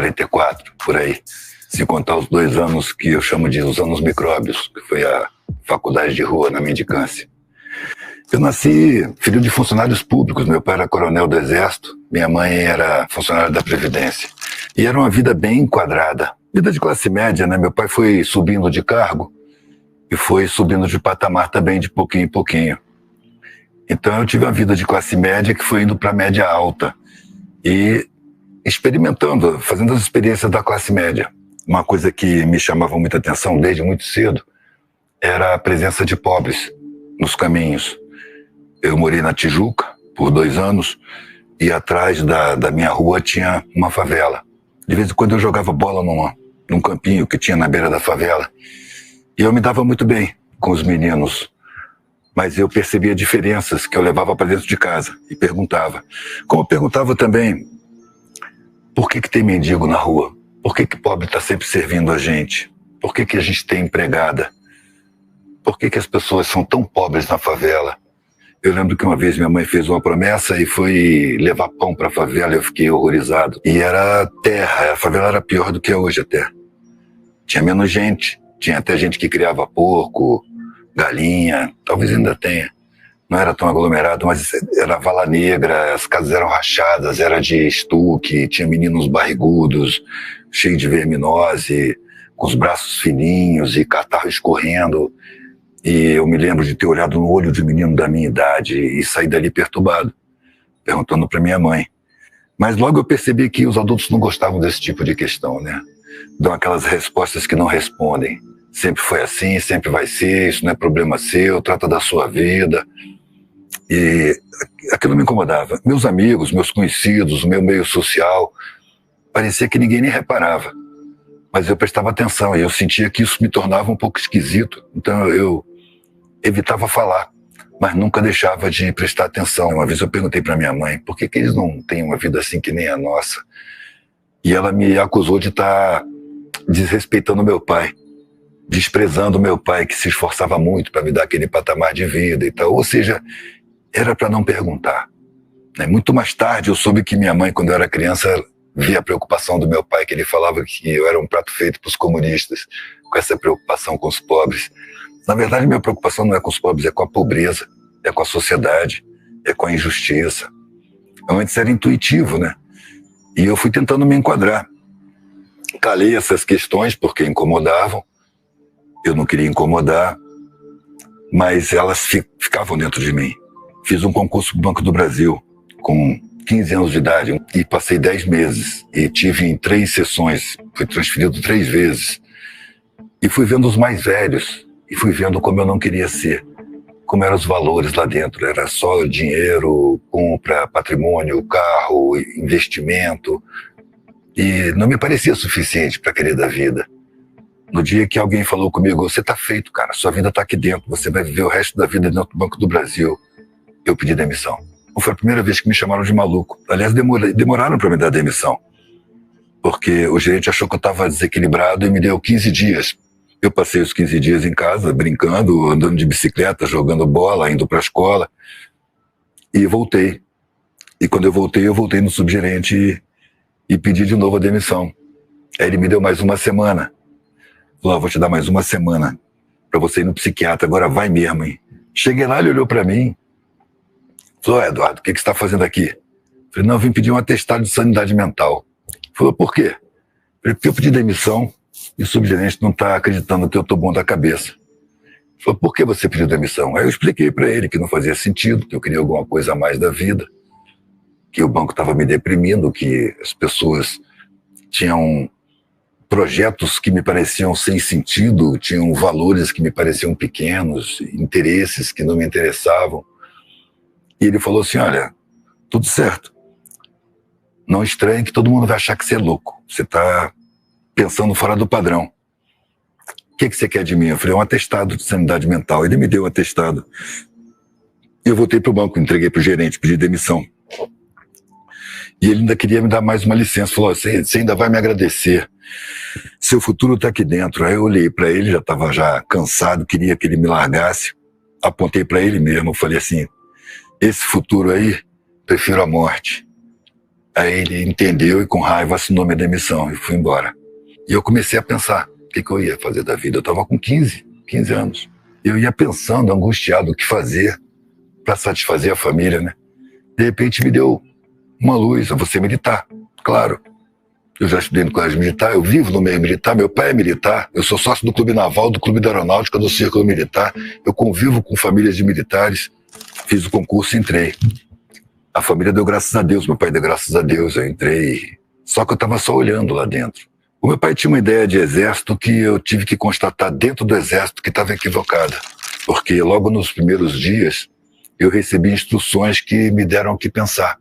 44, por aí. Se contar os 2 anos que eu chamo de os anos micróbios, que foi a faculdade de rua na mendicância. Eu nasci filho de funcionários públicos. Meu pai era coronel do Exército, minha mãe era funcionária da Previdência. E era uma vida bem enquadrada. Vida de classe média, né? Meu pai foi subindo de cargo e foi subindo de patamar também, de pouquinho em pouquinho. Então eu tive uma vida de classe média que foi indo para média alta. E experimentando, fazendo as experiências da classe média. Uma coisa que me chamava muita atenção desde muito cedo era a presença de pobres nos caminhos. Eu morei na Tijuca por 2 anos e atrás da minha rua tinha uma favela. De vez em quando eu jogava bola num campinho que tinha na beira da favela. E eu me dava muito bem com os meninos. Mas eu percebia diferenças que eu levava para dentro de casa e perguntava. Como eu perguntava também, por que tem mendigo na rua? Por que pobre está sempre servindo a gente? Por que a gente tem empregada? Por que as pessoas são tão pobres na favela? Eu lembro que uma vez minha mãe fez uma promessa e foi levar pão para a favela, eu fiquei horrorizado. E era terra, a favela era pior do que é hoje até. Tinha menos gente, tinha até gente que criava porco, galinha, talvez ainda tenha. Não era tão aglomerado, mas era vala negra, as casas eram rachadas, era de estuque, tinha meninos barrigudos, cheios de verminose, com os braços fininhos e catarro escorrendo. E eu me lembro de ter olhado no olho de um menino da minha idade e sair dali perturbado, perguntando para minha mãe. Mas logo eu percebi que os adultos não gostavam desse tipo de questão, né? Dão aquelas respostas que não respondem. Sempre foi assim, sempre vai ser, isso não é problema seu, trata da sua vida. E aquilo me incomodava. Meus amigos, meus conhecidos, o meu meio social, parecia que ninguém nem reparava. Mas eu prestava atenção e eu sentia que isso me tornava um pouco esquisito. Então eu evitava falar, mas nunca deixava de prestar atenção. Uma vez eu perguntei para minha mãe, por que eles não têm uma vida assim que nem a nossa? E ela me acusou de estar desrespeitando meu pai, desprezando meu pai, que se esforçava muito para me dar aquele patamar de vida e tal. Ou seja, era para não perguntar. Muito mais tarde eu soube que minha mãe, quando eu era criança, via a preocupação do meu pai, que ele falava que eu era um prato feito para os comunistas, com essa preocupação com os pobres. Na verdade, minha preocupação não é com os pobres, é com a pobreza, é com a sociedade, é com a injustiça. Antes era intuitivo, né? E eu fui tentando me enquadrar. Calei essas questões porque incomodavam, eu não queria incomodar, mas elas ficavam dentro de mim. Fiz um concurso do Banco do Brasil com 15 anos de idade e passei 10 meses e tive em 3 sessões, fui transferido 3 vezes e fui vendo os mais velhos e fui vendo como eu não queria ser, como eram os valores lá dentro, era só dinheiro, compra, patrimônio, carro, investimento e não me parecia suficiente para querer da vida. No dia que alguém falou comigo, você tá feito, cara, sua vida tá aqui dentro, você vai viver o resto da vida dentro do Banco do Brasil, eu pedi demissão. Foi a primeira vez que me chamaram de maluco. Aliás, demoraram para me dar demissão, porque o gerente achou que eu estava desequilibrado e me deu 15 dias. Eu passei os 15 dias em casa, brincando, andando de bicicleta, jogando bola, indo para a escola, e voltei. E quando eu voltei no subgerente e pedi de novo a demissão. Aí ele me deu mais uma semana. Falou, vou te dar mais uma semana para você ir no psiquiatra, agora vai mesmo, hein? Cheguei lá, ele olhou para mim, falou, Eduardo, o que você está fazendo aqui? Falei, não, eu vim pedir um atestado de sanidade mental. Falou, por quê? Falei, porque eu pedi demissão e o subgerente não está acreditando que eu estou bom da cabeça. Falou, por que você pediu demissão? Aí eu expliquei para ele que não fazia sentido, que eu queria alguma coisa a mais da vida, que o banco estava me deprimindo, que as pessoas tinham projetos que me pareciam sem sentido, tinham valores que me pareciam pequenos, interesses que não me interessavam. E ele falou assim, olha, tudo certo. Não estranhe que todo mundo vai achar que você é louco. Você está pensando fora do padrão. O que você quer de mim? Eu falei, um atestado de sanidade mental. Ele me deu o atestado. Eu voltei para o banco, entreguei para o gerente, pedi demissão. E ele ainda queria me dar mais uma licença. Falou, você ainda vai me agradecer. Seu futuro está aqui dentro. Aí eu olhei para ele, já estava cansado, queria que ele me largasse. Apontei para ele mesmo, falei assim, esse futuro aí, prefiro a morte. Aí ele entendeu e com raiva assinou minha demissão e fui embora. E eu comecei a pensar, o que eu ia fazer da vida? Eu estava com 15 anos. Eu ia pensando, angustiado, o que fazer para satisfazer a família, né? De repente me deu uma luz, eu vou ser militar, claro. Eu já estudei no colégio militar, eu vivo no meio militar, meu pai é militar, eu sou sócio do Clube Naval, do Clube da Aeronáutica, do Círculo Militar, eu convivo com famílias de militares, fiz o concurso e entrei. A família deu graças a Deus, meu pai deu graças a Deus, eu entrei. Só que eu estava só olhando lá dentro. O meu pai tinha uma ideia de exército que eu tive que constatar dentro do exército que estava equivocada. Porque logo nos primeiros dias eu recebi instruções que me deram o que pensar.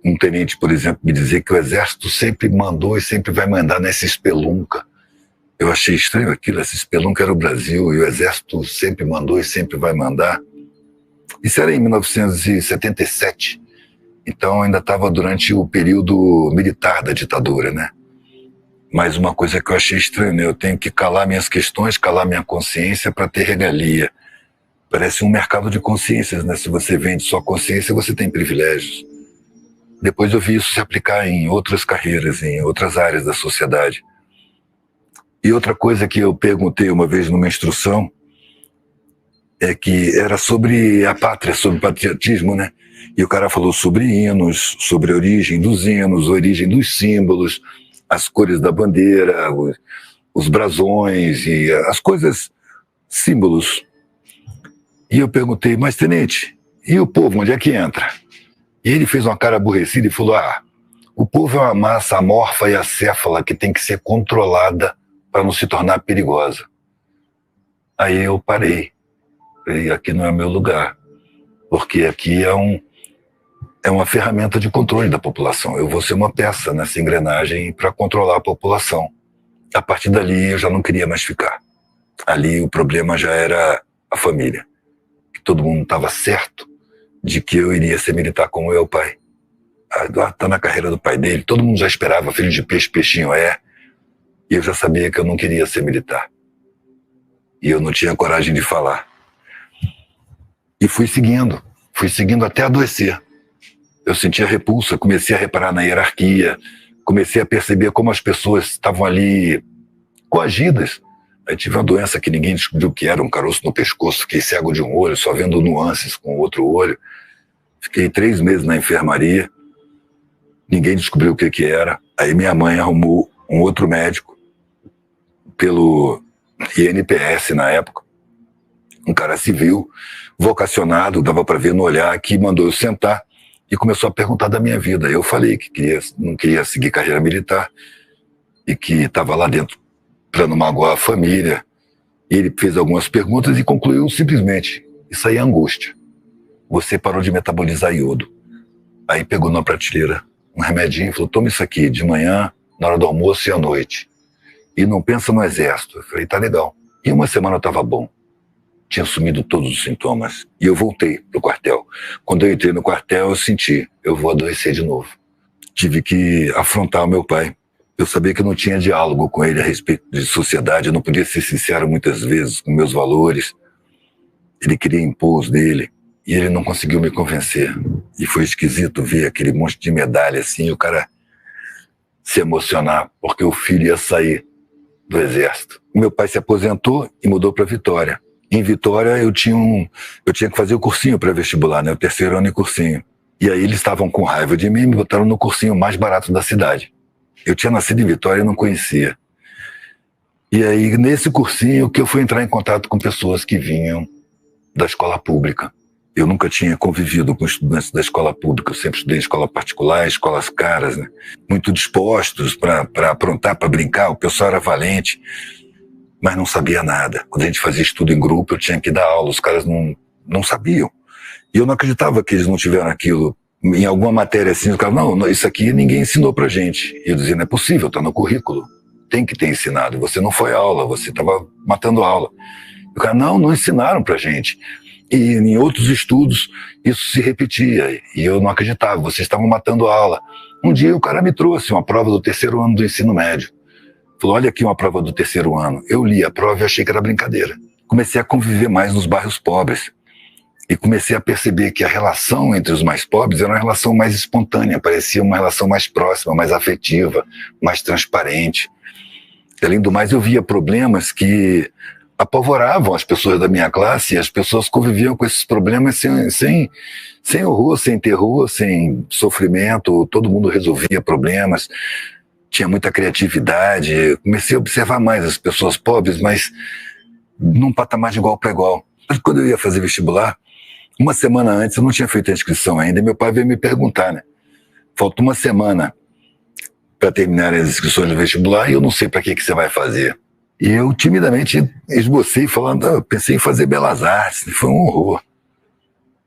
Um tenente, por exemplo, me dizia que o exército sempre mandou e sempre vai mandar nessa espelunca. Eu achei estranho aquilo, essa espelunca era o Brasil e o exército sempre mandou e sempre vai mandar. Isso era em 1977, então ainda estava durante o período militar da ditadura, né? Mas uma coisa que eu achei estranho, né? Eu tenho que calar minhas questões, calar minha consciência para ter regalia. Parece um mercado de consciências, né? Se você vende sua consciência, você tem privilégios. Depois eu vi isso se aplicar em outras carreiras, em outras áreas da sociedade. E outra coisa que eu perguntei uma vez numa instrução é que era sobre a pátria, sobre patriotismo, né? E o cara falou sobre hinos, sobre a origem dos hinos, a origem dos símbolos, as cores da bandeira, os brasões e as coisas, símbolos. E eu perguntei, mas tenente, e o povo, onde é que entra? E ele fez uma cara aborrecida e falou, o povo é uma massa amorfa e acéfala que tem que ser controlada para não se tornar perigosa. Aí eu parei. Falei, aqui não é meu lugar, porque aqui é uma ferramenta de controle da população. Eu vou ser uma peça nessa engrenagem para controlar a população. A partir dali eu já não queria mais ficar. Ali o problema já era a família. Que todo mundo estava certo de que eu iria ser militar como meu pai. Está na carreira do pai dele, todo mundo já esperava, filho de peixe, peixinho é. E eu já sabia que eu não queria ser militar. E eu não tinha coragem de falar. E fui seguindo até adoecer. Eu sentia repulsa, comecei a reparar na hierarquia, comecei a perceber como as pessoas estavam ali coagidas. Aí tive uma doença que ninguém descobriu o que era, um caroço no pescoço, fiquei cego de um olho, só vendo nuances com o outro olho. Fiquei 3 meses na enfermaria, ninguém descobriu o que era. Aí minha mãe arrumou um outro médico, pelo INPS na época, um cara civil, vocacionado, dava para ver no olhar, que mandou eu sentar e começou a perguntar da minha vida. Eu falei que não queria seguir carreira militar e que estava lá dentro para não magoar a família. E ele fez algumas perguntas e concluiu simplesmente, isso aí é angústia. Você parou de metabolizar iodo. Aí pegou na prateleira um remedinho e falou, toma isso aqui de manhã, na hora do almoço e à noite. E não pensa no exército. Eu falei, tá legal. E uma semana estava bom. Tinha sumido todos os sintomas. E eu voltei pro quartel. Quando eu entrei no quartel, eu senti, eu vou adoecer de novo. Tive que afrontar o meu pai. Eu sabia que eu não tinha diálogo com ele a respeito de sociedade, eu não podia ser sincero muitas vezes com meus valores. Ele queria impor os dele, e ele não conseguiu me convencer. E foi esquisito ver aquele monte de medalha assim, o cara se emocionar, porque o filho ia sair do exército. O meu pai se aposentou e mudou para Vitória. Em Vitória eu tinha que fazer o cursinho pré-vestibular, né? O 3º ano em cursinho. E aí eles estavam com raiva de mim e me botaram no cursinho mais barato da cidade. Eu tinha nascido em Vitória e não conhecia. E aí nesse cursinho que eu fui entrar em contato com pessoas que vinham da escola pública. Eu nunca tinha convivido com estudantes da escola pública, eu sempre estudei em escola particular, escolas caras, né? Muito dispostos para aprontar, para brincar, o pessoal era valente, mas não sabia nada. Quando a gente fazia estudo em grupo, eu tinha que dar aula, os caras não sabiam. E eu não acreditava que eles não tiveram aquilo. Em alguma matéria assim, os caras, não, isso aqui ninguém ensinou pra gente. E eu dizia, não é possível, tá no currículo. Tem que ter ensinado, você não foi à aula, você estava matando a aula. E o cara, não ensinaram pra gente. E em outros estudos isso se repetia, e eu não acreditava, vocês estavam matando a aula. Um dia o cara me trouxe uma prova do 3º ano do ensino médio. Falou, olha aqui uma prova do 3º ano. Eu li a prova e achei que era brincadeira. Comecei a conviver mais nos bairros pobres. E comecei a perceber que a relação entre os mais pobres era uma relação mais espontânea, parecia uma relação mais próxima, mais afetiva, mais transparente. Além do mais, eu via problemas que apavoravam as pessoas da minha classe, e as pessoas conviviam com esses problemas sem horror, sem terror, sem sofrimento, todo mundo resolvia problemas, tinha muita criatividade. Comecei a observar mais as pessoas pobres, mas num patamar de igual para igual. Quando eu ia fazer vestibular, uma semana antes, eu não tinha feito a inscrição ainda, e meu pai veio me perguntar, né? Falta uma semana para terminar as inscrições do vestibular e eu não sei para que você vai fazer. E eu timidamente esbocei, falando, eu pensei em fazer belas artes, foi um horror.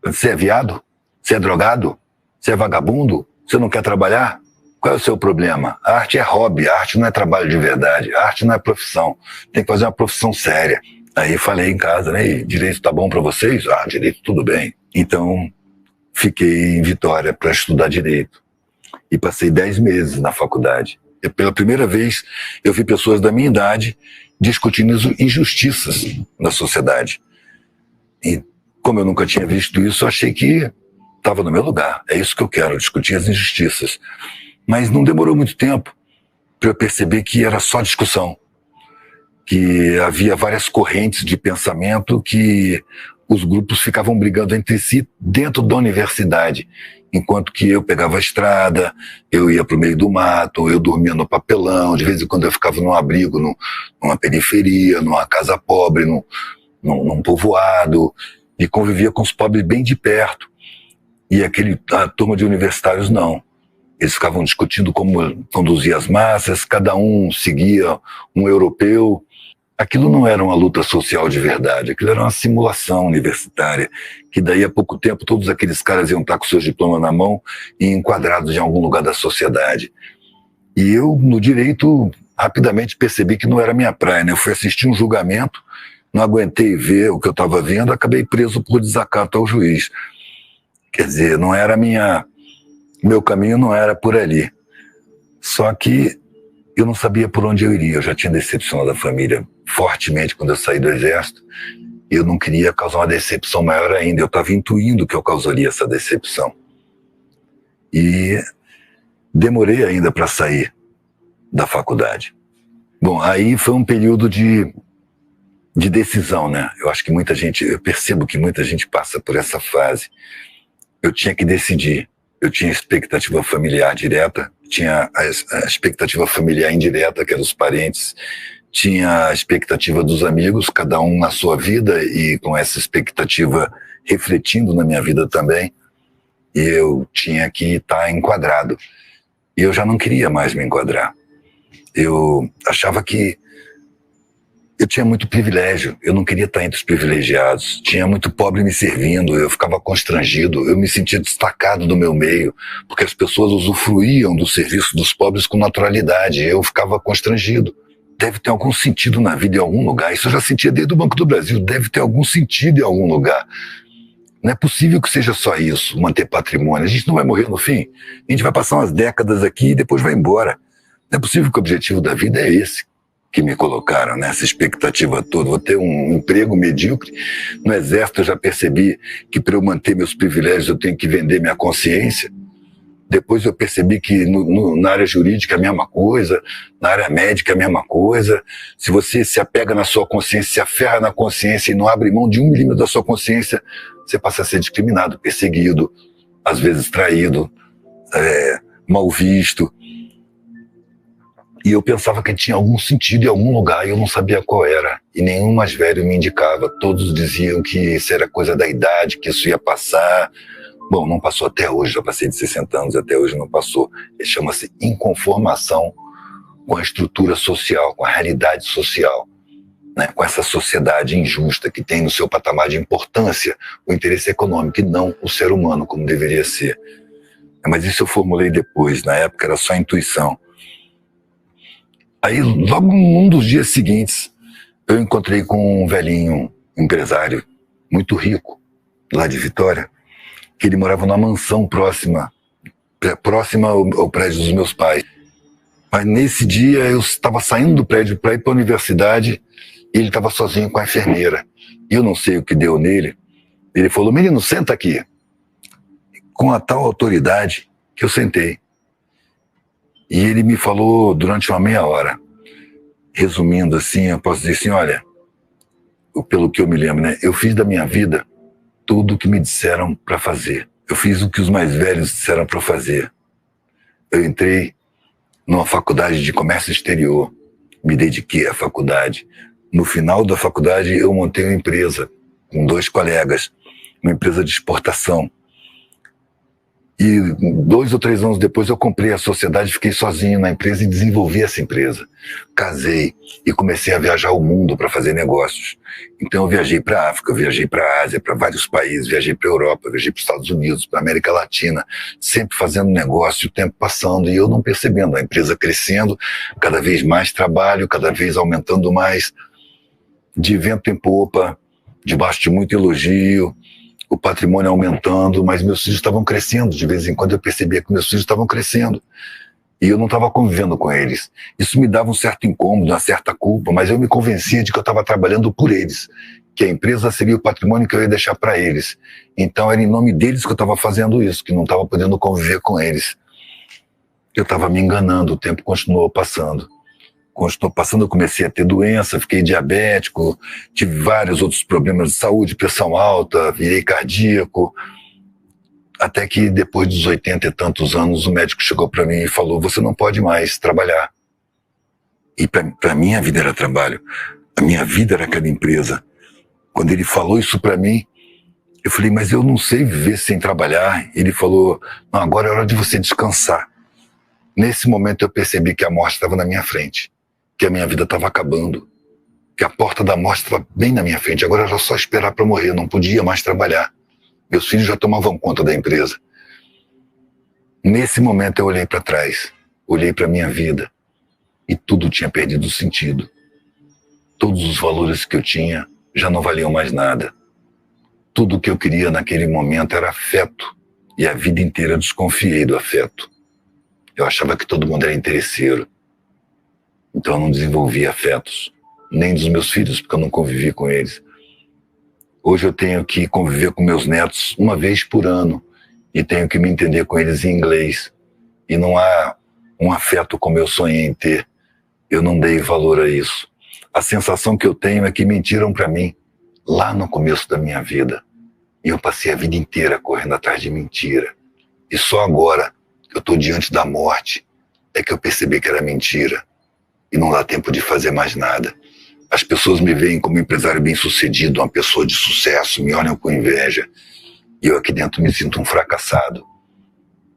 Você é viado? Você é drogado? Você é vagabundo? Você não quer trabalhar? Qual é o seu problema? A arte é hobby, a arte não é trabalho de verdade, a arte não é profissão, tem que fazer uma profissão séria. Aí falei em casa, né, e direito tá bom para vocês? Ah, direito tudo bem. Então fiquei em Vitória para estudar direito e passei 10 meses na faculdade. E pela primeira vez eu vi pessoas da minha idade discutindo injustiças na sociedade. E como eu nunca tinha visto isso, eu achei que estava no meu lugar. É isso que eu quero, discutir as injustiças. Mas não demorou muito tempo para eu perceber que era só discussão, que havia várias correntes de pensamento, que os grupos ficavam brigando entre si dentro da universidade, enquanto que eu pegava a estrada, eu ia para o meio do mato, eu dormia no papelão, de vez em quando eu ficava num abrigo, numa periferia, numa casa pobre, num povoado, e convivia com os pobres bem de perto. E a turma de universitários não. Eles ficavam discutindo como conduzir as massas, cada um seguia um europeu. Aquilo não era uma luta social de verdade, aquilo era uma simulação universitária, que daí a pouco tempo todos aqueles caras iam estar com seus diplomas na mão e enquadrados em algum lugar da sociedade. E eu, no direito, rapidamente percebi que não era minha praia, né? Eu fui assistir um julgamento, não aguentei ver o que eu estava vendo, acabei preso por desacato ao juiz. Quer dizer, não era meu caminho não era por ali. Só que eu não sabia por onde eu iria, eu já tinha decepcionado a família fortemente quando eu saí do exército, eu não queria causar uma decepção maior ainda, eu estava intuindo que eu causaria essa decepção. E demorei ainda para sair da faculdade. Bom, aí foi um período de decisão, né? Eu acho que eu percebo que muita gente passa por essa fase. Eu tinha que decidir. Eu tinha expectativa familiar direta, tinha a expectativa familiar indireta, que eram os parentes, tinha a expectativa dos amigos, cada um na sua vida e com essa expectativa refletindo na minha vida também. E eu tinha que estar enquadrado. E eu já não queria mais me enquadrar. Eu achava que eu tinha muito privilégio, eu não queria estar entre os privilegiados, tinha muito pobre me servindo, eu ficava constrangido, eu me sentia destacado do meu meio, porque as pessoas usufruíam do serviço dos pobres com naturalidade, eu ficava constrangido. Deve ter algum sentido na vida em algum lugar, isso eu já sentia desde o Banco do Brasil, deve ter algum sentido em algum lugar. Não é possível que seja só isso, manter patrimônio, a gente não vai morrer no fim, a gente vai passar umas décadas aqui e depois vai embora. Não é possível que o objetivo da vida é esse que me colocaram, né? Essa expectativa toda. Vou ter um emprego medíocre. No exército eu já percebi que para eu manter meus privilégios eu tenho que vender minha consciência. Depois eu percebi que na área jurídica é a mesma coisa, na área médica é a mesma coisa. Se você se apega na sua consciência, se aferra na consciência e não abre mão de 1 milímetro da sua consciência, você passa a ser discriminado, perseguido, às vezes traído, mal visto. E eu pensava que tinha algum sentido em algum lugar e eu não sabia qual era. E nenhum mais velho me indicava. Todos diziam que isso era coisa da idade, que isso ia passar. Bom, não passou até hoje, já passei de 60 anos, até hoje não passou. Chama-se inconformação com a estrutura social, com a realidade social, né? Com essa sociedade injusta que tem no seu patamar de importância o interesse econômico e não o ser humano, como deveria ser. Mas isso eu formulei depois, na época era só intuição. Aí, logo num dos dias seguintes, eu encontrei com um velhinho empresário muito rico, lá de Vitória, que ele morava numa mansão próxima ao prédio dos meus pais. Mas nesse dia eu estava saindo do prédio para ir para a universidade e ele estava sozinho com a enfermeira. E eu não sei o que deu nele, Ele falou, menino, senta aqui. Com a tal autoridade que eu sentei. E ele me falou durante uma meia hora. Resumindo assim, eu posso dizer assim, olha, pelo que eu me lembro, né? Eu fiz da minha vida tudo o que me disseram para fazer. Eu fiz o que os mais velhos disseram para fazer. Eu entrei numa faculdade de comércio exterior, me dediquei à faculdade. No final da faculdade, eu montei uma empresa com 2 colegas, uma empresa de exportação. E 2 ou 3 anos depois eu comprei a sociedade, fiquei sozinho na empresa e desenvolvi essa empresa. Casei e comecei a viajar o mundo para fazer negócios. Então eu viajei para a África, eu viajei para a Ásia, para vários países, viajei para a Europa, viajei para os Estados Unidos, para a América Latina, sempre fazendo negócio, o tempo passando e eu não percebendo, a empresa crescendo, cada vez mais trabalho, cada vez aumentando mais, de vento em popa, debaixo de muito elogio, o patrimônio aumentando, mas meus filhos estavam crescendo. De vez em quando eu percebia que meus filhos estavam crescendo e eu não estava convivendo com eles. Isso me dava um certo incômodo, uma certa culpa, mas eu me convencia de que eu estava trabalhando por eles, que a empresa seria o patrimônio que eu ia deixar para eles. Então era em nome deles que eu estava fazendo isso, que não estava podendo conviver com eles. Eu estava me enganando, o tempo continuou passando. Eu comecei a ter doença, fiquei diabético, tive vários outros problemas de saúde, pressão alta, virei cardíaco, até que depois dos 80 e tantos anos o médico chegou para mim e falou, você não pode mais trabalhar. E para mim a vida era trabalho, a minha vida era aquela empresa. Quando ele falou isso para mim, eu falei, mas eu não sei viver sem trabalhar. Ele falou, não, agora é hora de você descansar. Nesse momento eu percebi que a morte estava na minha frente, que a minha vida estava acabando, que a porta da morte estava bem na minha frente, agora era só esperar para morrer, não podia mais trabalhar. Meus filhos já tomavam conta da empresa. Nesse momento eu olhei para trás, olhei para a minha vida e tudo tinha perdido sentido. Todos os valores que eu tinha já não valiam mais nada. Tudo o que eu queria naquele momento era afeto e a vida inteira eu desconfiei do afeto. Eu achava que todo mundo era interesseiro. Então eu não desenvolvi afetos, nem dos meus filhos, porque eu não convivi com eles. Hoje eu tenho que conviver com meus netos uma vez por ano e tenho que me entender com eles em inglês. E não há um afeto como eu sonhei em ter. Eu não dei valor a isso. A sensação que eu tenho é que mentiram para mim lá no começo da minha vida. E eu passei a vida inteira correndo atrás de mentira. E só agora que eu estou diante da morte é que eu percebi que era mentira. E não dá tempo de fazer mais nada. As pessoas me veem como um empresário bem-sucedido, uma pessoa de sucesso, me olham com inveja. E eu aqui dentro me sinto um fracassado.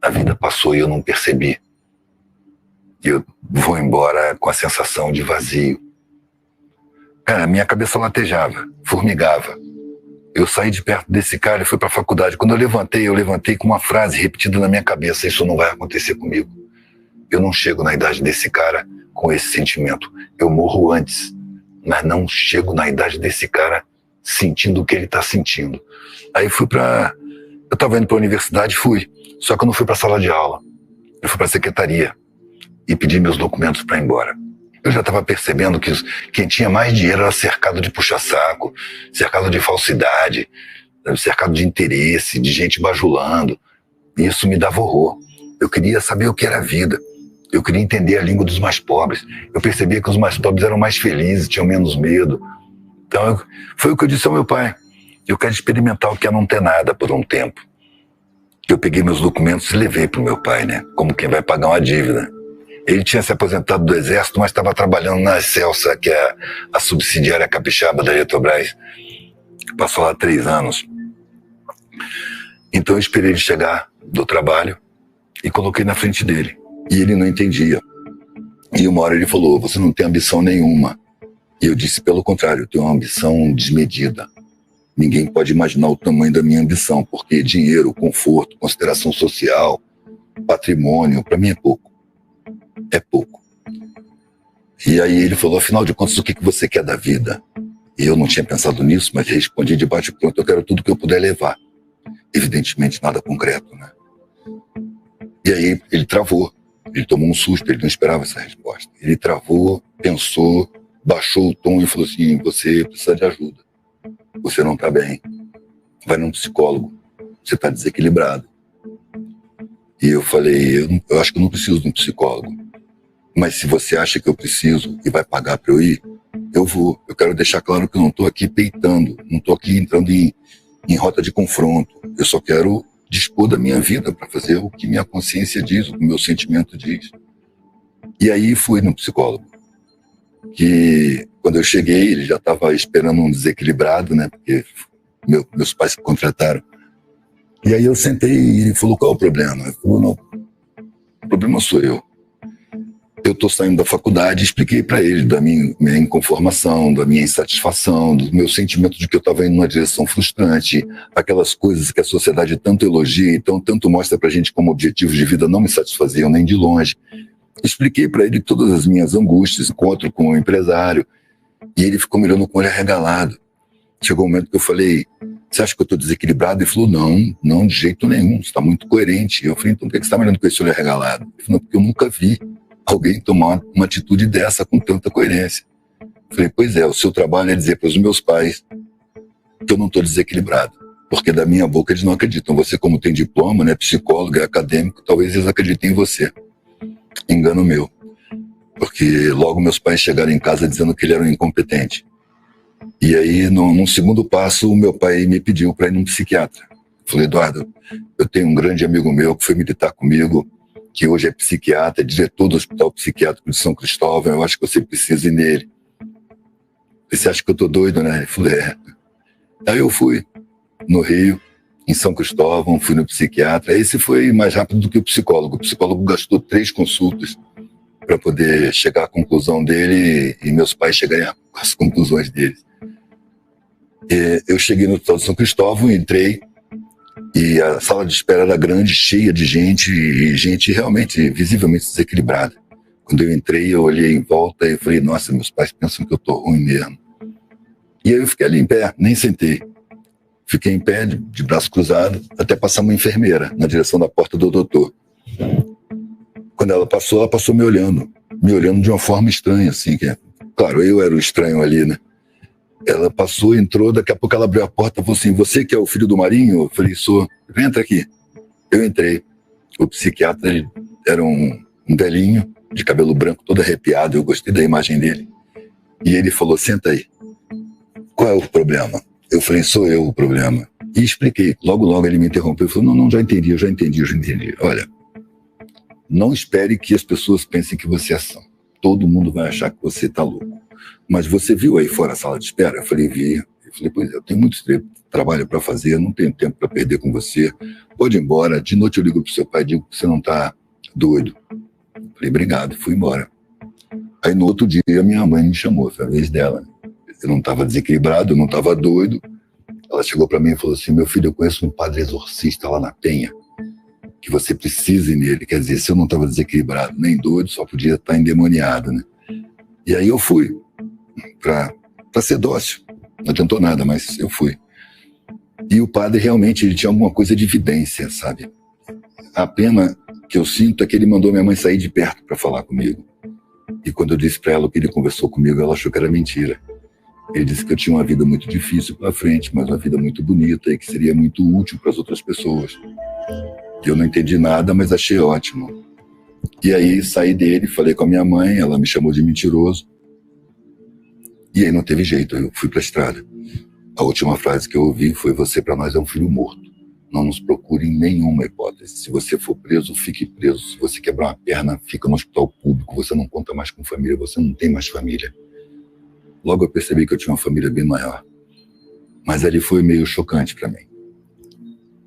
A vida passou e eu não percebi. E eu vou embora com a sensação de vazio. Cara, minha cabeça latejava, formigava. Eu saí de perto desse cara e fui para a faculdade. Quando eu levantei com uma frase repetida na minha cabeça, isso não vai acontecer comigo. Eu não chego na idade desse cara com esse sentimento. Eu morro antes, mas não chego na idade desse cara sentindo o que ele está sentindo. Aí eu estava indo para a universidade, fui. Só que eu não fui para a sala de aula. Eu fui para a secretaria e pedi meus documentos para ir embora. Eu já estava percebendo que quem tinha mais dinheiro era cercado de puxa-saco, cercado de falsidade, cercado de interesse, de gente bajulando. E isso me dava horror. Eu queria saber o que era a vida. Eu queria entender a língua dos mais pobres. Eu percebia que os mais pobres eram mais felizes, tinham menos medo. Então, foi o que eu disse ao meu pai. Eu quero experimentar o que é não ter nada por um tempo. Eu peguei meus documentos e levei para o meu pai, né? Como quem vai pagar uma dívida. Ele tinha se aposentado do Exército, mas estava trabalhando na Celsa, que é a subsidiária capixaba da Eletrobras. Passou lá 3 anos. Então eu esperei ele chegar do trabalho e coloquei na frente dele. E ele não entendia. E uma hora ele falou, você não tem ambição nenhuma. E eu disse, pelo contrário, eu tenho uma ambição desmedida. Ninguém pode imaginar o tamanho da minha ambição, porque dinheiro, conforto, consideração social, patrimônio, para mim é pouco. É pouco. E aí ele falou, afinal de contas, o que você quer da vida? E eu não tinha pensado nisso, mas respondi de bate-pronto, eu quero tudo que eu puder levar. Evidentemente nada concreto, né? E aí ele travou. Ele tomou um susto, ele não esperava essa resposta. Ele travou, pensou, baixou o tom e falou assim, você precisa de ajuda. Você não está bem. vai num psicólogo, você está desequilibrado. E eu falei, eu acho que eu não preciso de um psicólogo. Mas se você acha que eu preciso e vai pagar para eu ir, eu vou. Eu quero deixar claro que eu não estou aqui peitando, não estou aqui entrando em rota de confronto. Eu só quero dispor da minha vida para fazer o que minha consciência diz, o que meu sentimento diz. E aí fui no psicólogo. Que quando eu cheguei, ele já estava esperando um desequilibrado, né? Porque meus pais se contrataram. E aí eu sentei e ele falou, qual é o problema? Ele falou, não, o problema sou eu. Eu estou saindo da faculdade e expliquei para ele da minha inconformação, da minha insatisfação, do meu sentimento de que eu estava indo numa direção frustrante, aquelas coisas que a sociedade tanto elogia e tanto mostra para a gente como objetivos de vida não me satisfaziam nem de longe. Expliquei para ele todas as minhas angústias, encontro com o empresário, e ele ficou me olhando com o olho arregalado. Chegou um momento que eu falei, você acha que eu estou desequilibrado? Ele falou, não, de jeito nenhum, você está muito coerente. Eu falei, então por que você está me olhando com esse olho arregalado? Ele falou, porque eu nunca vi alguém tomar uma atitude dessa com tanta coerência. Eu falei, pois é, o seu trabalho é dizer para os meus pais que eu não estou desequilibrado, porque da minha boca eles não acreditam. Você, como tem diploma, né, psicólogo, é acadêmico, talvez eles acreditem em você. Engano meu, porque logo meus pais chegaram em casa dizendo que ele era um incompetente. E aí, num segundo passo, o meu pai me pediu para ir num psiquiatra. Eu falei, Eduardo, eu tenho um grande amigo meu que foi militar comigo, que hoje é psiquiatra, é diretor do Hospital Psiquiátrico de São Cristóvão, eu acho que você precisa ir nele. Você acha que eu tô doido, né? Eu falei, é. Aí eu fui no Rio, em São Cristóvão, fui no psiquiatra. Esse foi mais rápido do que o psicólogo. O psicólogo gastou 3 consultas para poder chegar à conclusão dele e meus pais chegarem às conclusões deles. Eu cheguei no Hospital de São Cristóvão, entrei, e a sala de espera era grande, cheia de gente, e gente realmente, visivelmente desequilibrada. Quando eu entrei, eu olhei em volta e falei, nossa, meus pais pensam que eu tô ruim mesmo. E aí eu fiquei ali em pé, nem sentei. Fiquei em pé, de braço cruzado, até passar uma enfermeira na direção da porta do doutor. Quando ela passou me olhando de uma forma estranha, assim. Claro, eu era o estranho ali, né? Ela passou, entrou, daqui a pouco ela abriu a porta e falou assim, você que é o filho do Marinho? Eu falei, sou. Entra aqui. Eu entrei. O psiquiatra, ele era um velhinho, de cabelo branco, todo arrepiado, eu gostei da imagem dele. E ele falou, senta aí. Qual é o problema? Eu falei, sou eu o problema. E expliquei. Logo ele me interrompeu e falou, não, já entendi. Olha, não espere que as pessoas pensem que você é são. Todo mundo vai achar que você está louco. Mas você viu aí fora a sala de espera? Eu falei, vi. Eu falei, pois é, eu tenho muito trabalho para fazer, não tenho tempo para perder com você. Pode ir embora. De noite eu ligo pro seu pai e digo que você não está doido. Eu falei, obrigado. Fui embora. Aí no outro dia minha mãe me chamou, foi a vez dela. Eu não estava desequilibrado, eu não estava doido. Ela chegou para mim e falou assim, meu filho, eu conheço um padre exorcista lá na Penha, que você precisa ir nele. Quer dizer, se eu não estava desequilibrado nem doido, só podia estar endemoniado, né? E aí eu fui para ser dócil. Não adiantou nada, mas eu fui. E o padre realmente ele tinha alguma coisa de evidência, sabe? A pena que eu sinto é que ele mandou minha mãe sair de perto para falar comigo. E quando eu disse para ela o que ele conversou comigo, ela achou que era mentira. Ele disse que eu tinha uma vida muito difícil pela frente, mas uma vida muito bonita e que seria muito útil para as outras pessoas. Eu não entendi nada, mas achei ótimo. E aí saí dele, falei com a minha mãe, ela me chamou de mentiroso. E aí não teve jeito, eu fui para a estrada. A última frase que eu ouvi foi, você para nós é um filho morto. Não nos procure em nenhuma hipótese. Se você for preso, fique preso. Se você quebrar uma perna, fica no hospital público. Você não conta mais com família, você não tem mais família. Logo eu percebi que eu tinha uma família bem maior. Mas ali foi meio chocante para mim.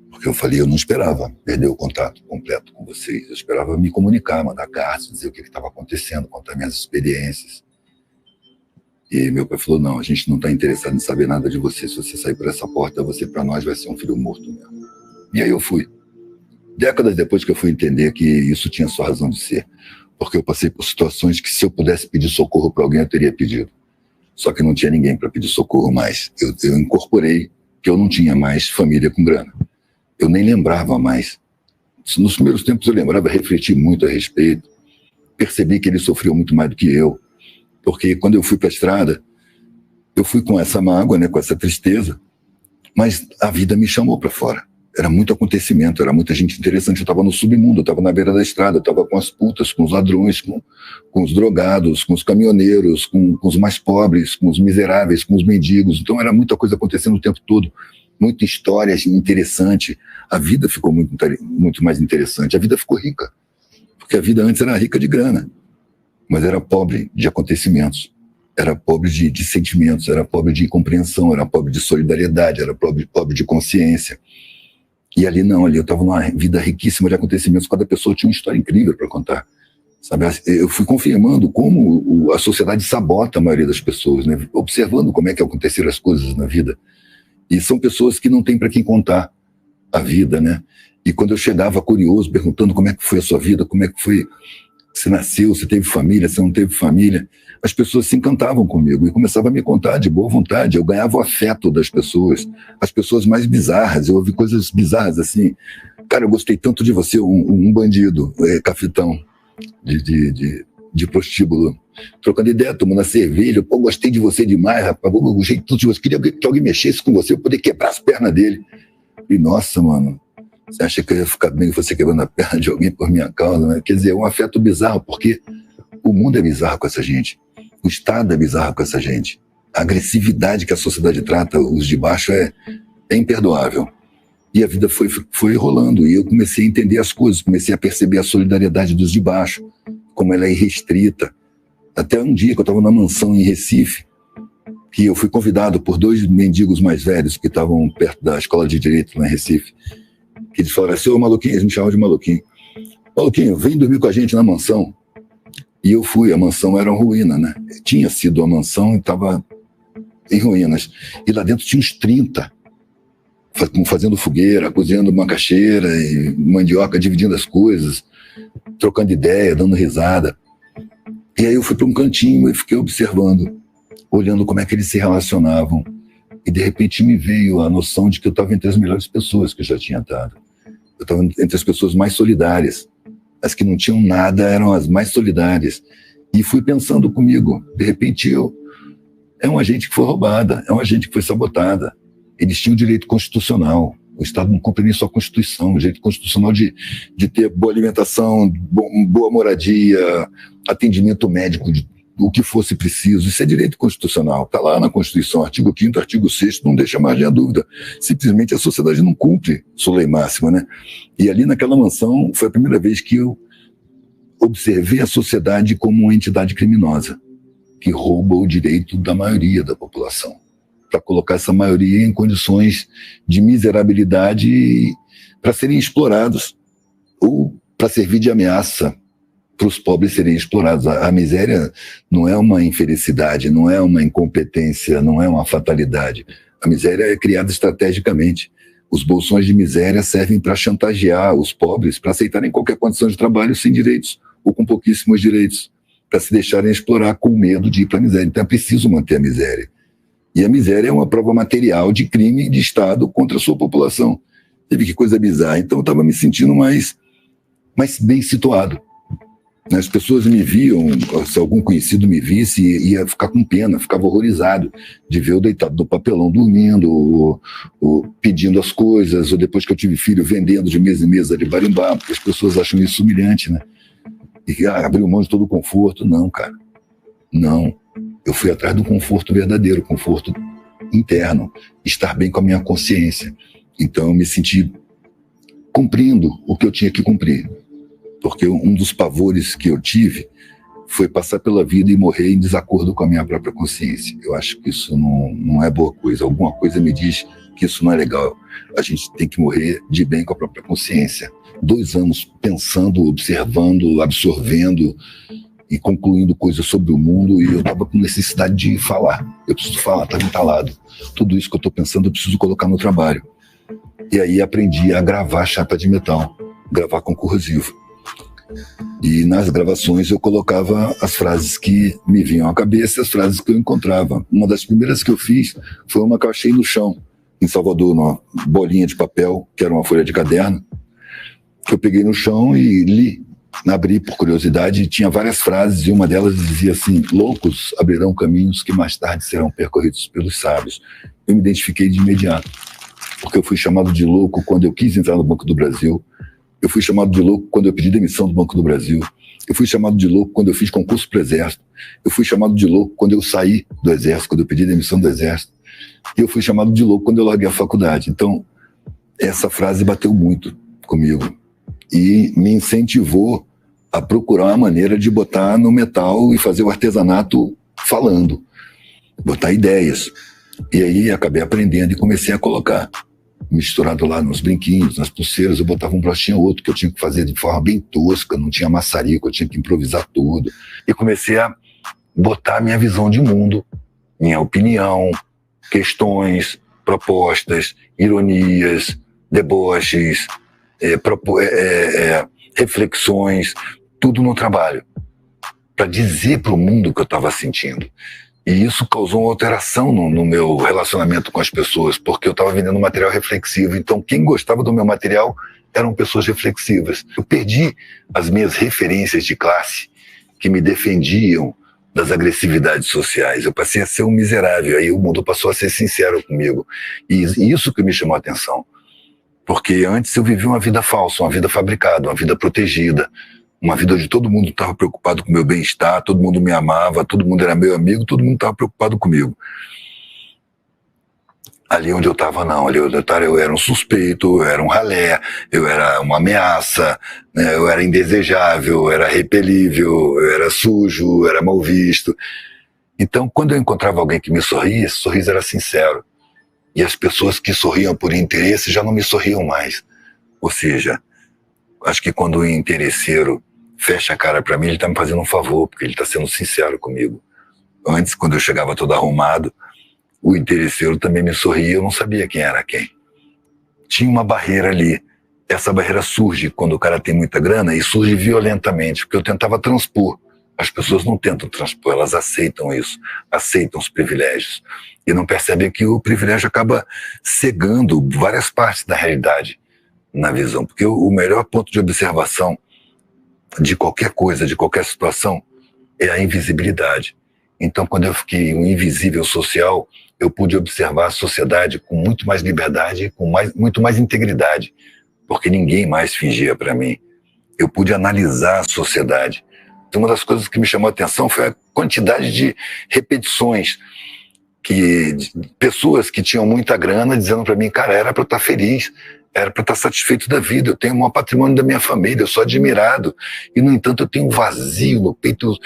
Porque eu falei, eu não esperava perder o contato completo com vocês. Eu esperava me comunicar, mandar cartas, dizer o que estava acontecendo, contar minhas experiências. E meu pai falou, não, a gente não está interessado em saber nada de você. Se você sair por essa porta, você para nós vai ser um filho morto mesmo. E aí eu fui. Décadas depois que eu fui entender que isso tinha sua razão de ser. Porque eu passei por situações que se eu pudesse pedir socorro para alguém, eu teria pedido. Só que não tinha ninguém para pedir socorro mais. Eu incorporei que eu não tinha mais família com grana. Eu nem lembrava mais. Nos primeiros tempos eu lembrava, refleti muito a respeito. Percebi que ele sofreu muito mais do que eu. Porque quando eu fui para a estrada, eu fui com essa mágoa, né, com essa tristeza. Mas a vida me chamou para fora. Era muito acontecimento, era muita gente interessante. Eu estava no submundo, eu estava na beira da estrada, eu estava com as putas, com os ladrões, com os drogados, com os caminhoneiros, com os mais pobres, com os miseráveis, com os mendigos. Então era muita coisa acontecendo o tempo todo, muita história interessante. A vida ficou muito mais interessante, a vida ficou rica, porque a vida antes era rica de grana, mas era pobre de acontecimentos, era pobre de sentimentos, era pobre de compreensão, era pobre de solidariedade, era pobre de consciência. E ali não, ali eu estava numa vida riquíssima de acontecimentos, cada pessoa tinha uma história incrível para contar. Sabe? Eu fui confirmando como a sociedade sabota a maioria das pessoas, né? Observando como é que aconteceram as coisas na vida. E são pessoas que não têm para quem contar a vida, né? E quando eu chegava curioso, perguntando como é que foi a sua vida, como é que foi, você nasceu, você teve família, você não teve família, as pessoas se encantavam comigo e começavam a me contar de boa vontade. Eu ganhava o afeto das pessoas, as pessoas mais bizarras. Eu ouvi coisas bizarras assim: cara, eu gostei tanto de você, um bandido, cafetão de prostíbulo, trocando ideia, tomando a cerveja. Pô, gostei de você demais, rapaz, eu gostei tanto de você, queria que alguém mexesse com você, eu poder quebrar as pernas dele. E nossa, mano, você acha que eu ia ficar bem você quebrando a perna de alguém por minha causa, né? Quer dizer, é um afeto bizarro, porque o mundo é bizarro com essa gente. O Estado é bizarro com essa gente. A agressividade que a sociedade trata os de baixo é imperdoável. E a vida foi rolando, e eu comecei a entender as coisas, comecei a perceber a solidariedade dos de baixo, como ela é irrestrita. Até um dia que eu estava na mansão em Recife, que eu fui convidado por 2 mendigos mais velhos que estavam perto da escola de direito lá em Recife, que eles falaram assim: ô Maluquinho, eles me chamavam de Maluquinho. Maluquinho, vem dormir com a gente na mansão. E eu fui, a mansão era uma ruína, né? Tinha sido a mansão e estava em ruínas. E lá dentro tinha uns 30, fazendo fogueira, cozinhando macaxeira e mandioca, dividindo as coisas, trocando ideia, dando risada. E aí eu fui para um cantinho e fiquei observando, olhando como é que eles se relacionavam. E de repente me veio a noção de que eu estava entre as melhores pessoas que eu já tinha estado. Eu estava entre as pessoas mais solidárias. As que não tinham nada eram as mais solidárias. E fui pensando comigo, de repente é uma gente que foi roubada, é uma gente que foi sabotada. Eles tinham direito constitucional. O Estado não cumpre nem sua Constituição, o direito constitucional de ter boa alimentação, boa moradia, atendimento médico, o que fosse preciso. Isso é direito constitucional, está lá na Constituição, artigo 5º, artigo 6º, não deixa margem a dúvida. Simplesmente a sociedade não cumpre sua lei máxima, né? E ali naquela mansão foi a primeira vez que eu observei a sociedade como uma entidade criminosa, que rouba o direito da maioria da população, para colocar essa maioria em condições de miserabilidade para serem explorados, ou para servir de ameaça para os pobres serem explorados. A miséria não é uma infelicidade, não é uma incompetência, não é uma fatalidade. A miséria é criada estrategicamente. Os bolsões de miséria servem para chantagear os pobres, para aceitarem qualquer condição de trabalho sem direitos, ou com pouquíssimos direitos, para se deixarem explorar com medo de ir para a miséria. Então é preciso manter a miséria. E a miséria é uma prova material de crime de Estado contra a sua população. Você vê que coisa bizarra. Então eu estava me sentindo mais bem situado. As pessoas me viam, se algum conhecido me visse, ia ficar com pena, ficava horrorizado de ver eu deitado do papelão dormindo, ou pedindo as coisas, ou depois que eu tive filho vendendo de mesa em mesa de barimbá, porque as pessoas acham isso humilhante, né? E abriu mão de todo o conforto. Não, cara, não. Eu fui atrás do conforto verdadeiro, conforto interno, estar bem com a minha consciência. Então eu me senti cumprindo o que eu tinha que cumprir. Porque um dos pavores que eu tive foi passar pela vida e morrer em desacordo com a minha própria consciência. Eu acho que isso não é boa coisa. Alguma coisa me diz que isso não é legal. A gente tem que morrer de bem com a própria consciência. 2 anos pensando, observando, absorvendo e concluindo coisas sobre o mundo, e eu estava com necessidade de falar. Eu preciso falar, está entalado. Tudo isso que eu estou pensando eu preciso colocar no trabalho. E aí aprendi a gravar chapa de metal, gravar com corrosivo. E nas gravações eu colocava as frases que me vinham à cabeça, as frases que eu encontrava. Uma das primeiras que eu fiz foi uma que eu achei no chão, em Salvador, numa bolinha de papel, que era uma folha de caderno, que eu peguei no chão e li. Abri por curiosidade, e tinha várias frases, e uma delas dizia assim: loucos abrirão caminhos que mais tarde serão percorridos pelos sábios. Eu me identifiquei de imediato. porque eu fui chamado de louco quando eu quis entrar no Banco do Brasil. Eu fui chamado de louco quando eu pedi demissão do Banco do Brasil. Eu fui chamado de louco quando eu fiz concurso para o Exército. Eu fui chamado de louco quando eu saí do Exército, quando eu pedi demissão do Exército. E eu fui chamado de louco quando eu larguei a faculdade. Então, essa frase bateu muito comigo e me incentivou a procurar uma maneira de botar no metal e fazer o artesanato falando, botar ideias. E aí acabei aprendendo e comecei a colocar, misturado lá nos brinquinhos, nas pulseiras, eu botava um brochinho ou outro que eu tinha que fazer de forma bem tosca, não tinha maçarico, eu tinha que improvisar tudo. E comecei a botar minha visão de mundo, minha opinião, questões, propostas, ironias, deboches, reflexões, tudo no trabalho, para dizer para o mundo o que eu estava sentindo. E isso causou uma alteração no meu relacionamento com as pessoas, porque eu estava vendendo material reflexivo. Então, quem gostava do meu material eram pessoas reflexivas. Eu perdi as minhas referências de classe que me defendiam das agressividades sociais. Eu passei a ser um miserável. Aí o mundo passou a ser sincero comigo. E isso que me chamou a atenção. Porque antes eu vivia uma vida falsa, uma vida fabricada, uma vida protegida. Uma vida onde todo mundo estava preocupado com o meu bem-estar, todo mundo me amava, todo mundo era meu amigo, todo mundo estava preocupado comigo. Ali onde eu estava, não. Ali onde eu era um suspeito, eu era um ralé, eu era uma ameaça, né? Eu era indesejável, eu era repelível, eu era sujo, eu era mal visto. Então, quando eu encontrava alguém que me sorria, esse sorriso era sincero. E as pessoas que sorriam por interesse já não me sorriam mais. Ou seja, acho que quando o interesseiro fecha a cara para mim, ele está me fazendo um favor, porque ele está sendo sincero comigo. Antes, quando eu chegava todo arrumado, o interesseiro também me sorria, eu não sabia quem era quem. Tinha uma barreira ali. Essa barreira surge quando o cara tem muita grana e surge violentamente, porque eu tentava transpor. As pessoas não tentam transpor, elas aceitam isso, aceitam os privilégios. E não percebem que o privilégio acaba cegando várias partes da realidade na visão. Porque o melhor ponto de observação de qualquer coisa, de qualquer situação, é a invisibilidade. Então, quando eu fiquei um invisível social, eu pude observar a sociedade com muito mais liberdade, com muito mais integridade, porque ninguém mais fingia para mim. Eu pude analisar a sociedade. Então, uma das coisas que me chamou a atenção foi a quantidade de repetições de pessoas que tinham muita grana dizendo para mim, cara, era para eu estar feliz, era para eu estar satisfeito da vida, eu tenho o maior patrimônio da minha família, eu sou admirado, e no entanto eu tenho um vazio no peito,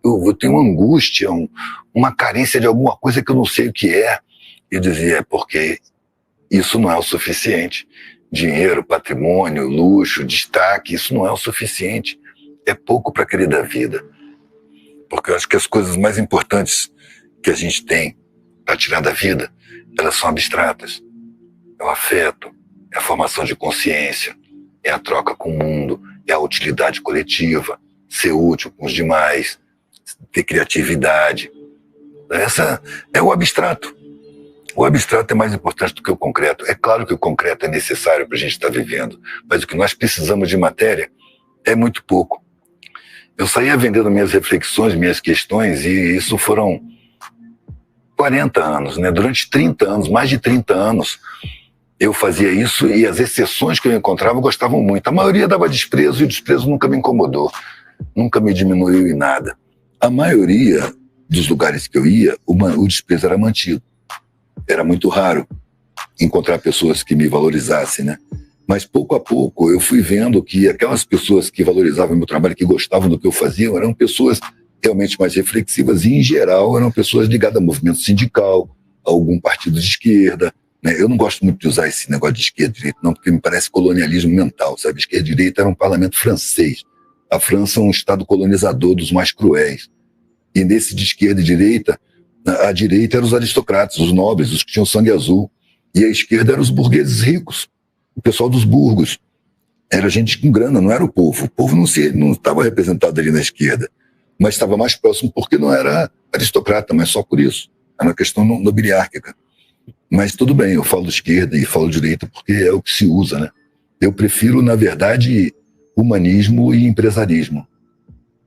eu tenho uma angústia, uma carência de alguma coisa que eu não sei o que é. E eu dizia, é porque isso não é o suficiente. Dinheiro, patrimônio, luxo, destaque, isso não é o suficiente. É pouco para querer da vida. Porque eu acho que as coisas mais importantes que a gente tem para tirar da vida, elas são abstratas. É o afeto, é a formação de consciência, é a troca com o mundo, é a utilidade coletiva, ser útil com os demais, ter criatividade. Essa é o abstrato. O abstrato é mais importante do que o concreto. É claro que o concreto é necessário para a gente estar vivendo, mas o que nós precisamos de matéria é muito pouco. Eu saía vendendo minhas reflexões, minhas questões, e isso foram 40 anos, né? Durante 30 anos, mais de 30 anos, eu fazia isso e as exceções que eu encontrava gostavam muito. A maioria dava desprezo e o desprezo nunca me incomodou, nunca me diminuiu em nada. A maioria dos lugares que eu ia, o desprezo era mantido. Era muito raro encontrar pessoas que me valorizassem, né? Mas pouco a pouco eu fui vendo que aquelas pessoas que valorizavam o meu trabalho, que gostavam do que eu fazia, eram pessoas realmente mais reflexivas e, em geral, eram pessoas ligadas a movimento sindical, a algum partido de esquerda, né? Eu não gosto muito de usar esse negócio de esquerda e direita, não, porque me parece colonialismo mental, sabe? Esquerda e direita era um parlamento francês. A França é um estado colonizador dos mais cruéis. E nesse de esquerda e direita, a direita eram os aristocratas, os nobres, os que tinham sangue azul. E a esquerda eram os burgueses ricos, o pessoal dos burgos. Era gente com grana, não era o povo. O povo não estava representado ali na esquerda, mas estava mais próximo porque não era aristocrata, mas só por isso. Era uma questão nobiliárquica. Mas tudo bem, eu falo esquerda e falo direita porque é o que se usa, né? Eu prefiro, na verdade, humanismo e empresarismo,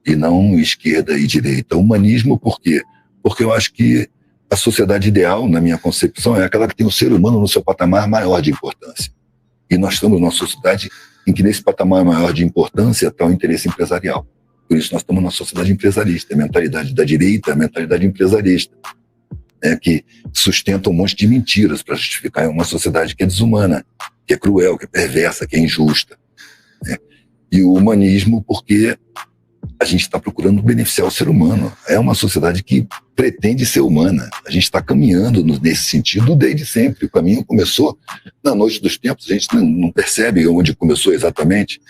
e não esquerda e direita. Humanismo por quê? Porque eu acho que A sociedade ideal, na minha concepção, é aquela que tem o ser humano no seu patamar maior de importância. E nós estamos numa sociedade em que nesse patamar maior de importância está o interesse empresarial. Por isso nós estamos numa sociedade empresarista, a mentalidade da direita, a mentalidade empresarista, que sustenta um monte de mentiras para justificar uma sociedade que é desumana, que é cruel, que é perversa, que é injusta. E o humanismo, porque a gente está procurando beneficiar o ser humano. É uma sociedade que pretende ser humana. A gente está caminhando nesse sentido desde sempre. O caminho começou na noite dos tempos. A gente não percebe onde começou exatamente.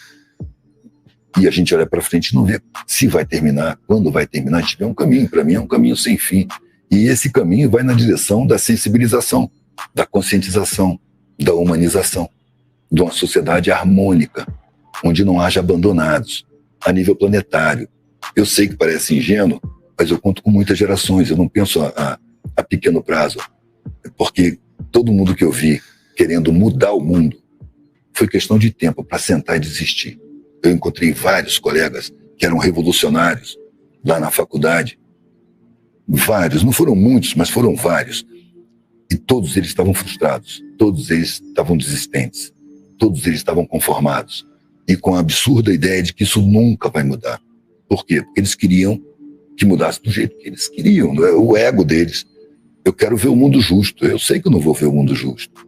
E a gente olha para frente e não vê se vai terminar, quando vai terminar. A gente vê um caminho. Para mim é um caminho sem fim. E esse caminho vai na direção da sensibilização, da conscientização, da humanização, de uma sociedade harmônica, onde não haja abandonados, a nível planetário. Eu sei que parece ingênuo, mas eu conto com muitas gerações, eu não penso a pequeno prazo, porque todo mundo que eu vi querendo mudar o mundo foi questão de tempo para sentar e desistir. Eu encontrei vários colegas que eram revolucionários lá na faculdade, vários, não foram muitos, mas foram vários, e todos eles estavam frustrados, todos eles estavam desistentes, todos eles estavam conformados, e com a absurda ideia de que isso nunca vai mudar. Por quê? Porque eles queriam que mudasse do jeito que eles queriam, não é? O ego deles. Eu quero ver o mundo justo. Eu sei que eu não vou ver o mundo justo.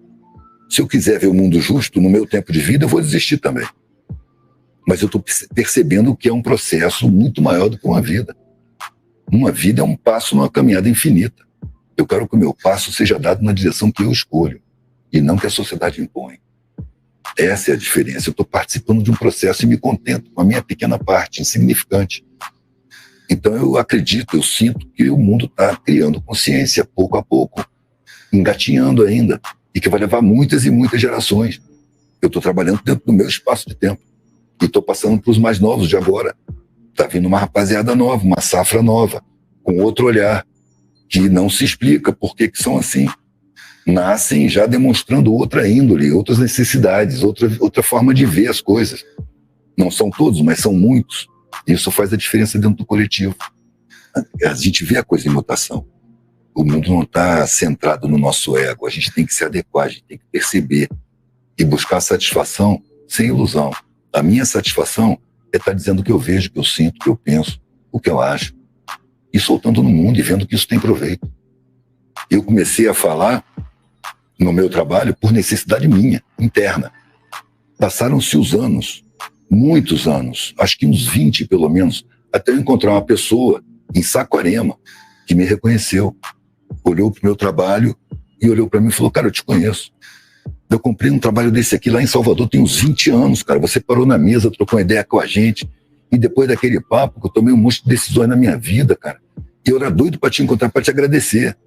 Se eu quiser ver o mundo justo, no meu tempo de vida, eu vou desistir também. Mas eu estou percebendo que é um processo muito maior do que uma vida. Uma vida é um passo numa caminhada infinita. Eu quero que o meu passo seja dado na direção que eu escolho, e não que a sociedade impõe. Essa é a diferença. Eu estou participando de um processo e me contento com a minha pequena parte, insignificante. Então eu acredito, eu sinto que o mundo está criando consciência pouco a pouco, engatinhando ainda, e que vai levar muitas e muitas gerações. Eu estou trabalhando dentro do meu espaço de tempo e estou passando para os mais novos de agora. Está vindo uma rapaziada nova, uma safra nova, com outro olhar, que não se explica por que são assim. Nascem já demonstrando outra índole, outras necessidades, outra forma de ver as coisas. Não são todos, mas são muitos. Isso faz a diferença dentro do coletivo. A gente vê a coisa em mutação. O mundo não está centrado no nosso ego. A gente tem que se adequar, a gente tem que perceber e buscar satisfação sem ilusão. A minha satisfação é estar dizendo o que eu vejo, o que eu sinto, o que eu penso, o que eu acho, e soltando no mundo e vendo que isso tem proveito. Eu comecei a falar no meu trabalho por necessidade minha, interna. Passaram-se os anos, muitos anos, acho que uns 20 pelo menos, até eu encontrar uma pessoa em Saquarema que me reconheceu, olhou para o meu trabalho e olhou para mim e falou: cara, eu te conheço. Eu comprei um trabalho desse aqui lá em Salvador, tem uns 20 anos, cara. Você parou na mesa, trocou uma ideia com a gente, e depois daquele papo, que eu tomei um monte de decisões na minha vida, cara, e eu era doido para te encontrar, para te agradecer.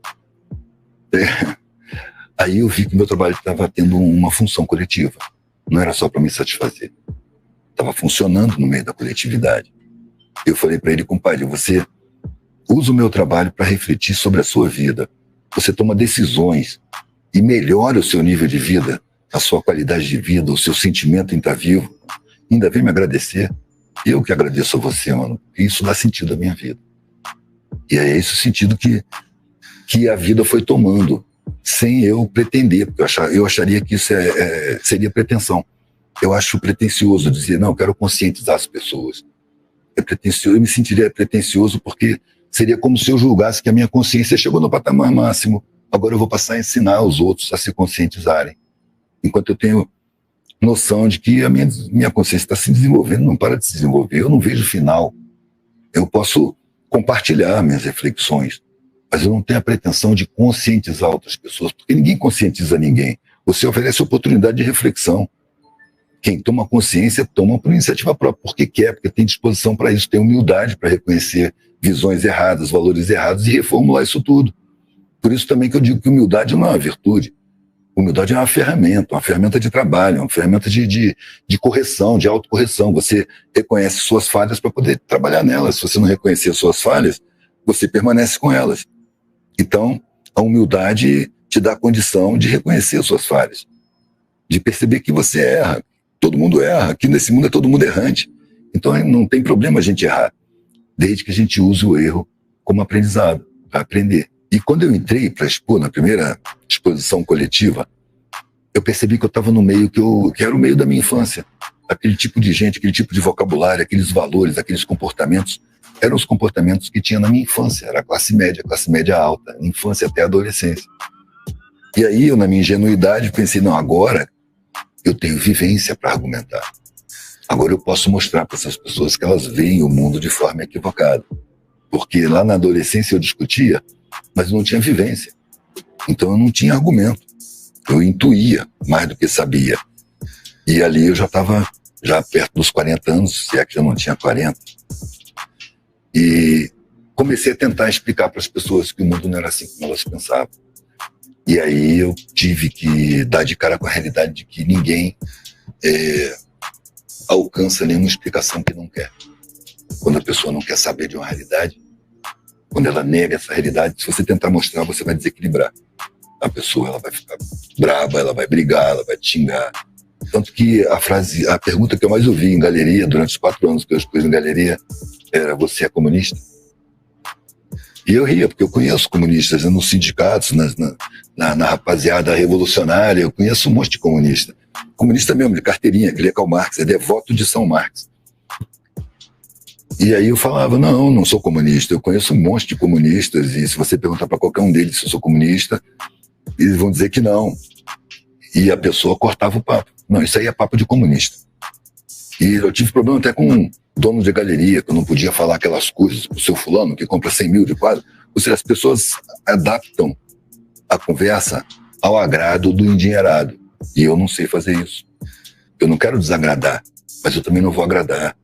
Aí eu vi que o meu trabalho estava tendo uma função coletiva. Não era só para me satisfazer. Estava funcionando no meio da coletividade. Eu falei para ele: compadre, você usa o meu trabalho para refletir sobre a sua vida. Você toma decisões e melhora o seu nível de vida, a sua qualidade de vida, o seu sentimento em estar vivo. Ainda vem me agradecer. Eu que agradeço a você, mano. Isso dá sentido à minha vida. E é esse o sentido que a vida foi tomando, sem eu pretender, porque eu acharia que isso seria pretensão. Eu acho pretensioso dizer: não, eu quero conscientizar as pessoas. É pretensioso, eu me sentiria pretensioso porque seria como se eu julgasse que a minha consciência chegou no patamar máximo. Agora eu vou passar a ensinar os outros a se conscientizarem. Enquanto eu tenho noção de que a minha consciência está se desenvolvendo, não para de se desenvolver. Eu não vejo final. Eu posso compartilhar minhas reflexões, mas eu não tenho a pretensão de conscientizar outras pessoas, porque ninguém conscientiza ninguém. Você oferece oportunidade de reflexão. Quem toma consciência toma por iniciativa própria, porque quer, porque tem disposição para isso, tem humildade para reconhecer visões erradas, valores errados e reformular isso tudo. Por isso também que eu digo que humildade não é uma virtude. Humildade é uma ferramenta de trabalho, uma ferramenta de correção, de autocorreção. Você reconhece suas falhas para poder trabalhar nelas. Se você não reconhecer suas falhas, você permanece com elas. Então, a humildade te dá a condição de reconhecer suas falhas, de perceber que você erra. Todo mundo erra. Aqui nesse mundo é todo mundo errante. Então, não tem problema a gente errar, desde que a gente use o erro como aprendizado, para aprender. E quando eu entrei para expor, na primeira exposição coletiva, eu percebi que eu estava no meio que era o meio da minha infância. Aquele tipo de gente, aquele tipo de vocabulário, aqueles valores, aqueles comportamentos, eram os comportamentos que tinha na minha infância. Era a classe média alta, infância até a adolescência. E aí eu, na minha ingenuidade, pensei, não, agora eu tenho vivência para argumentar. Agora eu posso mostrar para essas pessoas que elas veem o mundo de forma equivocada. Porque lá na adolescência eu discutia, mas não tinha vivência. Então eu não tinha argumento. Eu intuía mais do que sabia. E ali eu já estava perto dos 40 anos, se é que já não tinha 40. E comecei a tentar explicar para as pessoas que o mundo não era assim como elas pensavam. E aí eu tive que dar de cara com a realidade de que ninguém alcança nenhuma explicação que não quer. Quando a pessoa não quer saber de uma realidade, quando ela nega essa realidade, se você tentar mostrar, você vai desequilibrar. A pessoa, ela vai ficar brava, ela vai brigar, ela vai te xingar. Tanto que a pergunta que eu mais ouvi em galeria, durante os 4 anos que eu expus em galeria, era: você é comunista? E eu ria, porque eu conheço comunistas nos sindicatos, na rapaziada revolucionária, eu conheço um monte de comunista. Comunista mesmo, de carteirinha, que lê Karl Marx, é devoto de São Marx. E aí eu falava, não sou comunista, eu conheço um monte de comunistas, e se você perguntar para qualquer um deles se eu sou comunista, eles vão dizer que não. E a pessoa cortava o papo. Não, isso aí é papo de comunista. E eu tive problema até com um dono de galeria, que eu não podia falar aquelas coisas pro seu fulano, que compra 100 mil de quadro. Ou seja, as pessoas adaptam a conversa ao agrado do endinheirado. E eu não sei fazer isso. Eu não quero desagradar, mas eu também não vou agradar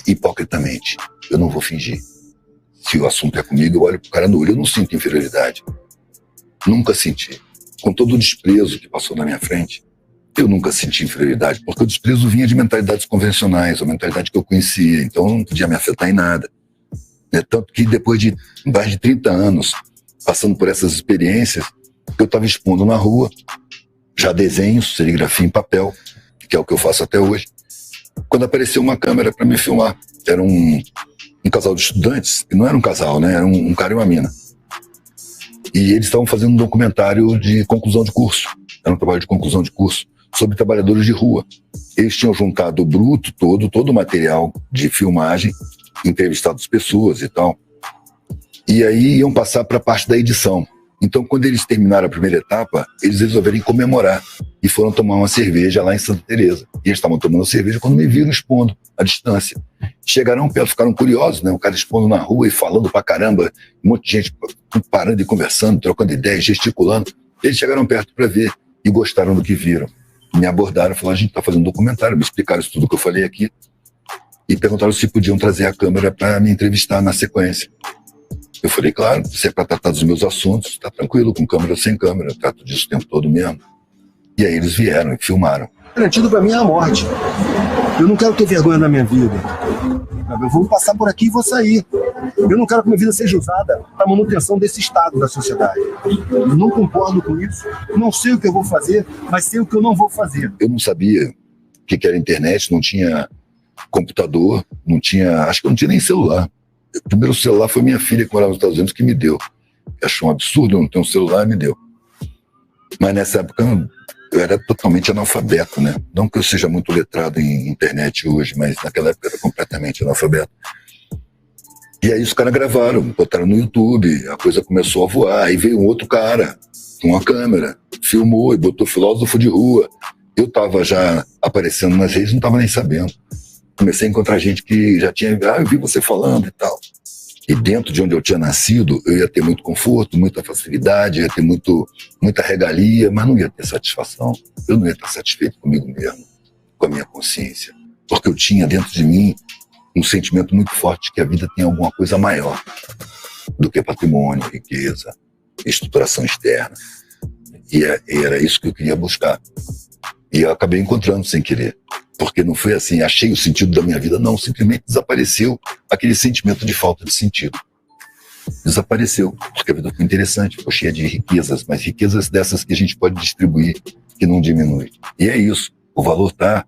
hipocritamente. Eu não vou fingir. Se o assunto é comigo, eu olho pro cara no olho. Eu não sinto inferioridade. Nunca senti. Com todo o desprezo que passou na minha frente, eu nunca senti inferioridade, porque o desprezo vinha de mentalidades convencionais, a mentalidade que eu conhecia, então não podia me afetar em nada. Tanto que depois de mais de 30 anos, passando por essas experiências, eu estava expondo na rua, já desenhos, serigrafia em papel, que é o que eu faço até hoje, quando apareceu uma câmera para me filmar. Era um casal de estudantes, e não era um casal, né? Era um cara e uma mina. E eles estavam fazendo um documentário de conclusão de curso, era um trabalho de conclusão de curso, sobre trabalhadores de rua. Eles tinham juntado o bruto todo o material de filmagem, entrevistado as pessoas e tal. E aí iam passar para a parte da edição. Então, quando eles terminaram a primeira etapa, eles resolveram comemorar e foram tomar uma cerveja lá em Santa Teresa. E eles estavam tomando cerveja quando me viram expondo à distância. Chegaram perto, ficaram curiosos, né? O cara expondo na rua e falando pra caramba, um monte de gente parando e conversando, trocando ideias, gesticulando. Eles chegaram perto para ver e gostaram do que viram. Me abordaram, falaram: a gente está fazendo um documentário, me explicaram isso tudo que eu falei aqui e perguntaram se podiam trazer a câmera para me entrevistar na sequência. Eu falei: claro, se é para tratar dos meus assuntos, está tranquilo, com câmera ou sem câmera, eu trato disso o tempo todo mesmo. E aí eles vieram e filmaram. Garantido para mim é a morte. Eu não quero ter vergonha na minha vida. Eu vou passar por aqui e vou sair. Eu não quero que minha vida seja usada para manutenção desse estado da sociedade. Eu não concordo com isso. Não sei o que eu vou fazer, mas sei o que eu não vou fazer. Eu não sabia o que era internet, não tinha computador, acho que eu não tinha nem celular. O primeiro celular foi minha filha, que morava nos Estados Unidos, que me deu. Achou um absurdo eu não ter um celular, me deu. Mas nessa época eu era totalmente analfabeto, né? Não que eu seja muito letrado em internet hoje, mas naquela época eu era completamente analfabeto. E aí os caras gravaram, botaram no YouTube, a coisa começou a voar, aí veio um outro cara com uma câmera, filmou e botou filósofo de rua. Eu estava já aparecendo nas redes, não estava nem sabendo. Comecei a encontrar gente que já tinha, eu vi você falando e tal. E dentro de onde eu tinha nascido, eu ia ter muito conforto, muita facilidade, ia ter muita regalia, mas não ia ter satisfação. Eu não ia estar satisfeito comigo mesmo, com a minha consciência. Porque eu tinha dentro de mim um sentimento muito forte de que a vida tem alguma coisa maior do que patrimônio, riqueza, estruturação externa. E era isso que eu queria buscar. E eu acabei encontrando sem querer. Porque não foi assim, achei o sentido da minha vida, não, simplesmente desapareceu aquele sentimento de falta de sentido. Desapareceu, porque a vida foi interessante, ficou cheia de riquezas, mas riquezas dessas que a gente pode distribuir, que não diminui. E é isso, o valor está